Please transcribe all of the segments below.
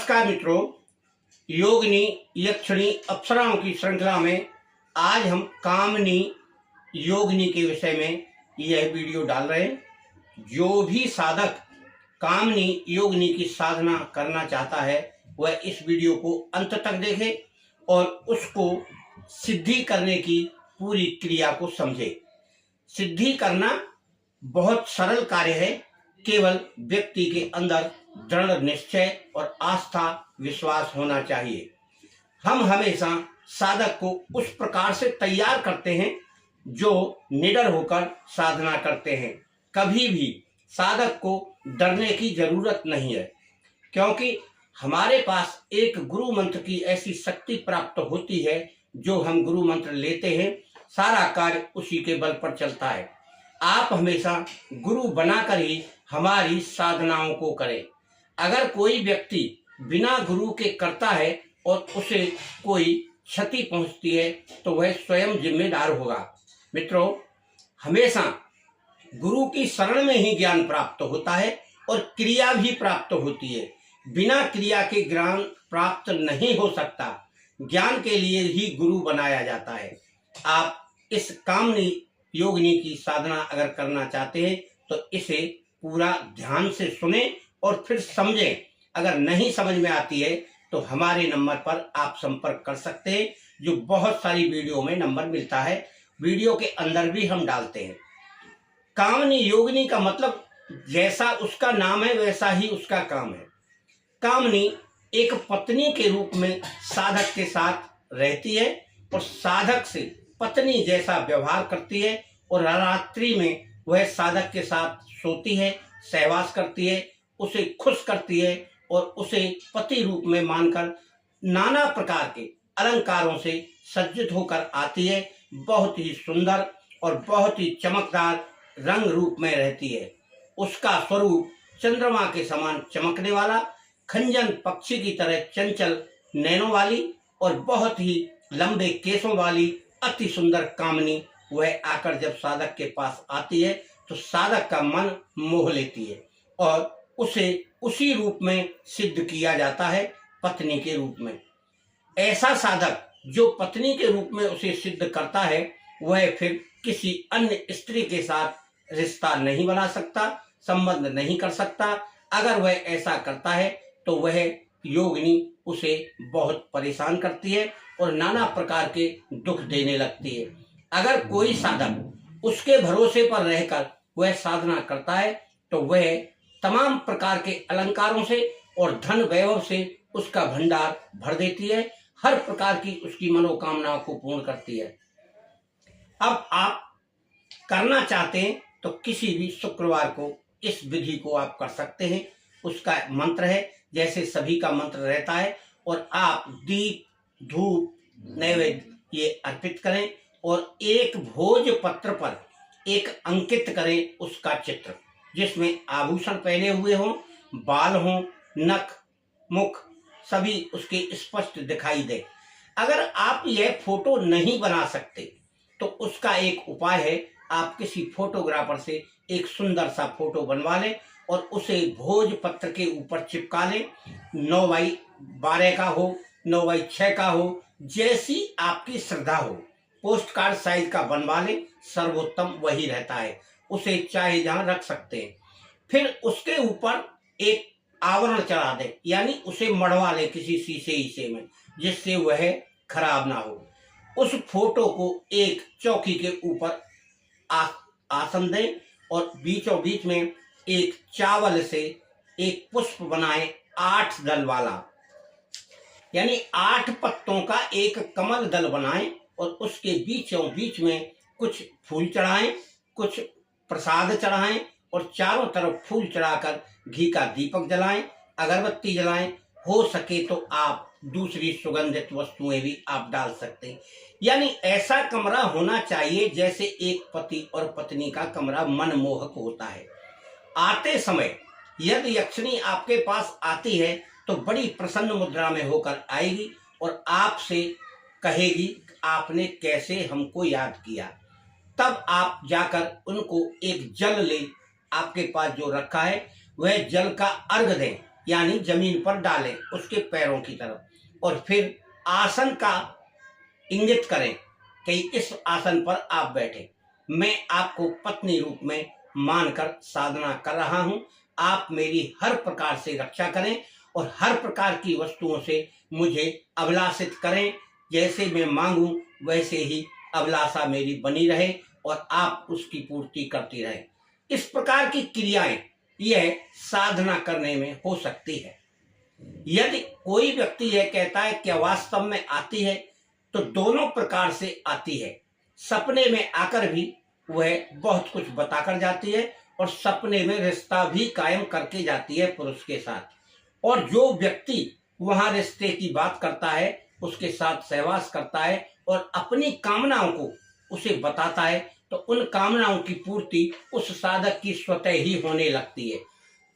नमस्कार मित्रों, योगिनी यक्षिणी अप्सराओं की श्रृंखला में आज हम कामनी योगिनी के विषय में यह वीडियो डाल रहे हैं। जो भी साधक कामनी योगिनी की साधना करना चाहता है वह इस वीडियो को अंत तक देखे और उसको सिद्धि करने की पूरी क्रिया को समझे। सिद्धि करना बहुत सरल कार्य है, केवल व्यक्ति के अंदर दृढ़ निश्चय और आस्था विश्वास होना चाहिए। हम हमेशा साधक को उस प्रकार से तैयार करते हैं जो निडर होकर साधना करते हैं। कभी भी साधक को डरने की जरूरत नहीं है, क्योंकि हमारे पास एक गुरु मंत्र की ऐसी शक्ति प्राप्त होती है। जो हम गुरु मंत्र लेते हैं सारा कार्य उसी के बल पर चलता है। आप हमेशा गुरु बनाकर ही हमारी साधनाओं को करें। अगर कोई व्यक्ति बिना गुरु के करता है और उसे कोई क्षति पहुंचती है तो वह स्वयं जिम्मेदार होगा। मित्रों, हमेशा गुरु की शरण में ही ज्ञान प्राप्त होता है और क्रिया भी प्राप्त होती है। बिना क्रिया के ज्ञान प्राप्त नहीं हो सकता। ज्ञान के लिए ही गुरु बनाया जाता है। आप इस कामनी योगिनी की साधना अगर करना चाहते हैं तो इसे पूरा ध्यान से सुने और फिर समझें। अगर नहीं समझ में आती है तो हमारे नंबर पर आप संपर्क कर सकते हैं, जो बहुत सारी वीडियो में नंबर मिलता है। वीडियो के अंदर भी हम डालते हैं। कामनी योगिनी का मतलब जैसा उसका नाम है वैसा ही उसका काम है। कामनी एक पत्नी के रूप में साधक के साथ रहती है और साधक से पत्नी जैसा व्यवहार करती है और रात्रि में वह साधक के साथ सोती है, सहवास करती है, उसे खुश करती है और उसे पति रूप में मानकर नाना प्रकार के अलंकारों से सज्जित होकर आती है। बहुत ही सुंदर और बहुत ही चमकदार रंग रूप में रहती है। उसका स्वरूप चंद्रमा के समान चमकने वाला, खंजन पक्षी की तरह चंचल नैनों वाली और बहुत ही लंबे केसों वाली अति सुंदर कामनी वह आकर जब साधक के पास आती है तो साधक का मन मोह लेती है और उसे उसी रूप में सिद्ध किया जाता है, पत्नी के रूप में। ऐसा साधक जो पत्नी के रूप में उसे सिद्ध करता है वह फिर किसी अन्य स्त्री के साथ रिश्ता नहीं बना सकता, संबंध नहीं कर सकता। अगर वह ऐसा करता है तो वह योगिनी उसे बहुत परेशान करती है और नाना प्रकार के दुख देने लगती है। अगर कोई साधक उसके भरोसे पर रहकर वह साधना करता है तो वह तमाम प्रकार के अलंकारों से और धन वैभव से उसका भंडार भर देती है, हर प्रकार की उसकी मनोकामनाओं को पूर्ण करती है। अब आप करना चाहते हैं तो किसी भी शुक्रवार को इस विधि को आप कर सकते हैं। उसका मंत्र है जैसे सभी का मंत्र रहता है, और आप दीप धूप नैवेद्य ये अर्पित करें और एक भोज पत्र पर एक अंकित करें उसका चित्र, जिसमें आभूषण पहने हुए हों, बाल हों, नख मुख सभी उसके स्पष्ट दिखाई दे। अगर आप यह फोटो नहीं बना सकते तो उसका एक उपाय है, आप किसी फोटोग्राफर से एक सुंदर सा फोटो बनवा लें और उसे भोज पत्र के ऊपर चिपका लें। 9x12 का हो, 9x6 का हो, जैसी आपकी श्रद्धा हो। पोस्ट कार्ड साइज का बनवा लें, सर्वोत्तम वही रहता है। उसे चाहे जहां रख सकते हैं। फिर उसके ऊपर एक आवरण चढ़ा दें, यानी उसे मढ़वा लें किसी शीशे में, जिससे वह खराब ना हो। उस फोटो को एक चौकी के ऊपर आसन दें और बीचों बीच में एक चावल से एक पुष्प बनाएं, 8 दल वाला, यानी 8 पत्तों का एक कमल दल बनाएं और उसके बीचों बीच में कुछ फूल चढ़ाएं, कुछ प्रसाद चढ़ाएं और चारों तरफ फूल चढ़ाकर घी का दीपक जलाएं, अगरबत्ती जलाएं। हो सके तो आप दूसरी सुगंधित वस्तुएं भी आप डाल सकते हैं। यानी ऐसा कमरा होना चाहिए जैसे एक पति और पत्नी का कमरा मनमोहक होता है। आते समय यदि यक्षिणी आपके पास आती है तो बड़ी प्रसन्न मुद्रा में होकर आएगी और आपसे कहेगी आपने कैसे हमको याद किया। तब आप जाकर उनको एक जल ले, आपके पास जो रखा है वह जल का अर्घ दें, यानी जमीन पर डालें उसके पैरों की तरफ, और फिर आसन का इंगित करें कि इस आसन पर आप बैठे। मैं आपको पत्नी रूप में मानकर साधना कर रहा हूं। आप मेरी हर प्रकार से रक्षा करें और हर प्रकार की वस्तुओं से मुझे अभिलाषित करें। जैसे मैं मांगूं वैसे ही अभिलाषा मेरी बनी रहे और आप उसकी पूर्ति करती रहें। इस प्रकार की क्रियाएं यह साधना करने में हो सकती है। यदि कोई व्यक्ति यह कहता है क्या वास्तव में आती है, तो दोनों प्रकार से आती है। सपने में आकर भी वह बहुत कुछ बताकर जाती है और सपने में रिश्ता भी कायम करके जाती है पुरुष के साथ, और जो व्यक्ति वहां रिश्ते की बात करता है उसके साथ सहवास करता है और अपनी कामनाओं को उसे बताता है, तो उन कामनाओं की पूर्ति उस साधक की स्वतः ही होने लगती है।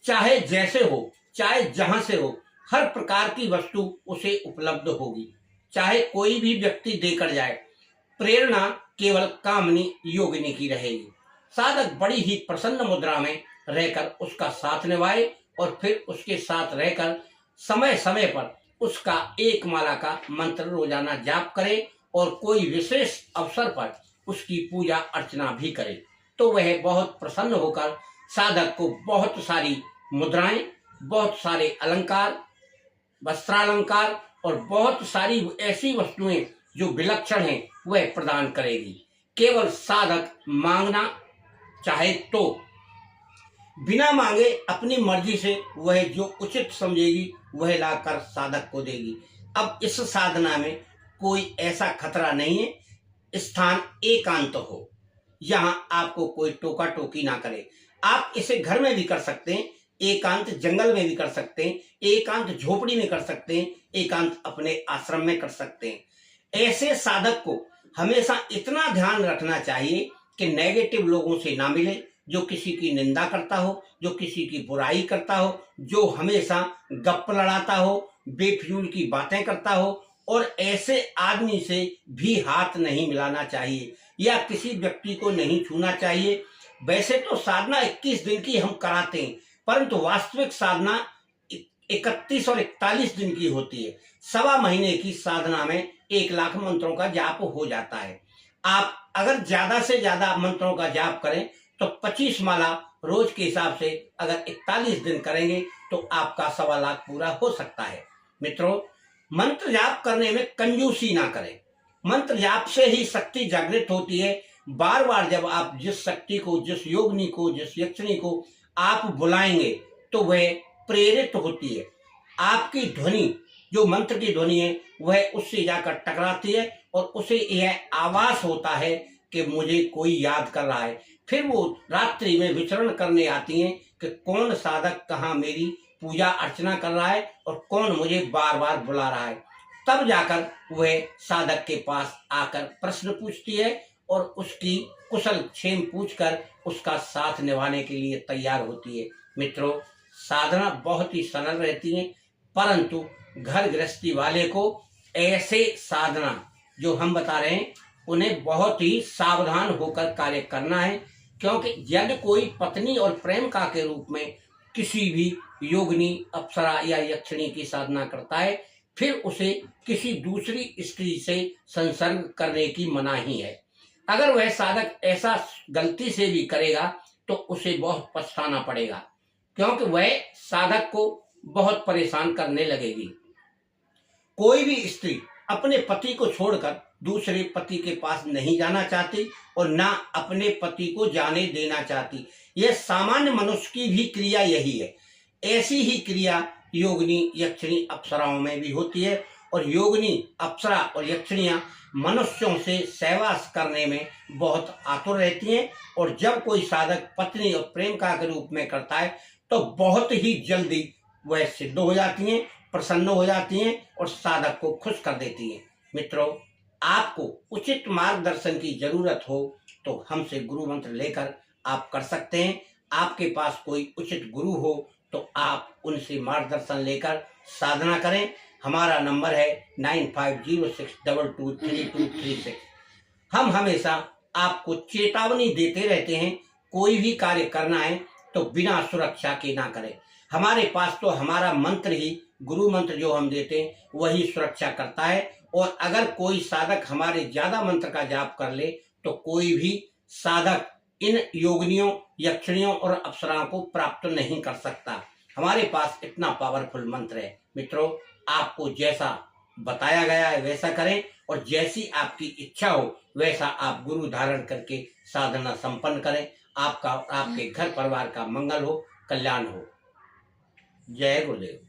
चाहे जैसे हो, चाहे जहां से हो, हर प्रकार की वस्तु उसे उपलब्ध होगी, चाहे कोई भी व्यक्ति देकर जाए। प्रेरणा केवल कामनी योगिनी की रहेगी। साधक बड़ी ही प्रसन्न मुद्रा में रहकर उसका साथ निभाए और फिर उसके साथ रहकर समय समय पर उसका एक माला का मंत्र रोजाना जाप करे और कोई विशेष अवसर पर उसकी पूजा अर्चना भी करे, तो वह बहुत प्रसन्न होकर साधक को बहुत सारी मुद्राएं, बहुत सारे अलंकार, वस्त्रालंकार और बहुत सारी ऐसी वस्तुएं जो विलक्षण हैं वह प्रदान करेगी। केवल साधक मांगना चाहे तो बिना मांगे अपनी मर्जी से वह जो उचित समझेगी वह लाकर साधक को देगी। अब इस साधना में कोई ऐसा खतरा नहीं है। स्थान एकांत हो, यहाँ आपको कोई टोका टोकी ना करे। आप इसे घर में भी कर सकते हैं, एकांत जंगल में भी कर सकते हैं, एकांत झोपड़ी में कर सकते हैं, एकांत अपने आश्रम में कर सकते हैं। ऐसे साधक को हमेशा इतना ध्यान रखना चाहिए कि नेगेटिव लोगों से ना मिले, जो किसी की निंदा करता हो, जो किसी की बुराई करता हो, जो हमेशा गप लड़ाता हो, बेफिजूल की बातें करता हो, और ऐसे आदमी से भी हाथ नहीं मिलाना चाहिए या किसी व्यक्ति को नहीं छूना चाहिए। वैसे तो साधना 21 दिन की हम कराते हैं, परंतु वास्तविक साधना 31 और 41 दिन की होती है। सवा महीने की साधना में 1 लाख मंत्रों का जाप हो जाता है। आप अगर ज्यादा से ज्यादा मंत्रों का जाप करें तो 25 माला रोज के हिसाब से अगर 41 दिन करेंगे तो आपका 1.25 लाख पूरा हो सकता है। मित्रों, मंत्र जाप करने में कंजूसी ना करें। मंत्र जाप से ही शक्ति जागृत होती है। बार बार जब आप जिस शक्ति को, जिस योगिनी को, जिस यक्षिणी को आप बुलाएंगे तो वह प्रेरित होती है। आपकी ध्वनि, जो मंत्र की ध्वनि है, वह उससे जाकर टकराती है और उसे यह आभास होता है कि मुझे कोई याद कर रहा है। फिर वो रात्रि में विचरण करने आती हैं कि कौन साधक कहाँ मेरी पूजा अर्चना कर रहा है और कौन मुझे बार बार बुला रहा है। तब जाकर वह साधक के पास आकर प्रश्न पूछती है और उसकी कुशल क्षेम पूछकर उसका साथ निभाने के लिए तैयार होती है। मित्रों, साधना बहुत ही सरल रहती है, परंतु घर गृहस्थी वाले को ऐसे साधना जो हम बता रहे हैं उन्हें बहुत ही सावधान होकर कार्य करना है, क्योंकि यदि कोई पत्नी और प्रेमिका के रूप में किसी भी योगिनी, अप्सरा या यक्षिणी की साधना करता है, फिर उसे किसी दूसरी स्त्री से संसर्ग करने की मनाही है। अगर वह साधक ऐसा गलती से भी करेगा तो उसे बहुत पछताना पड़ेगा, क्योंकि वह साधक को बहुत परेशान करने लगेगी। कोई भी स्त्री अपने पति को छोड़कर दूसरे पति के पास नहीं जाना चाहती और ना अपने पति को जाने देना चाहती। यह सामान्य मनुष्य की भी क्रिया यही है। ऐसी ही क्रिया योगिनी, यक्षिणी, अप्सराओं में भी होती है, और योगिनी, अप्सरा और यक्षिणियां मनुष्यों से सहवास करने में बहुत आतुर रहती हैं, और जब कोई साधक पत्नी और प्रेमिका के रूप में करता है तो बहुत ही जल्दी वह सिद्ध हो जाती हैं, प्रसन्न हो जाती हैं और साधक को खुश कर देती हैं। मित्रों, आपको उचित मार्गदर्शन की जरूरत हो तो हमसे गुरु मंत्र लेकर आप कर सकते हैं। आपके पास कोई उचित गुरु हो तो आप उनसे मार्गदर्शन लेकर साधना करें। हमारा नंबर है 9506223236। हम हमेशा आपको चेतावनी देते रहते हैं, कोई भी कार्य करना है तो बिना सुरक्षा के ना करें। हमारे पास तो हमारा मंत्र ही, गुरु मंत्र जो हम देते हैं वही सुरक्षा करता है। और अगर कोई साधक हमारे ज्यादा मंत्र का जाप कर ले तो कोई भी साधक इन योगिनियों, यक्षिणियों और अप्सराओं को प्राप्त नहीं कर सकता। हमारे पास इतना पावरफुल मंत्र है। मित्रों, आपको जैसा बताया गया है वैसा करें, और जैसी आपकी इच्छा हो वैसा आप गुरु धारण करके साधना संपन्न करें। आपका, आपके घर परिवार का मंगल हो, कल्याण हो। जय गुरुदेव।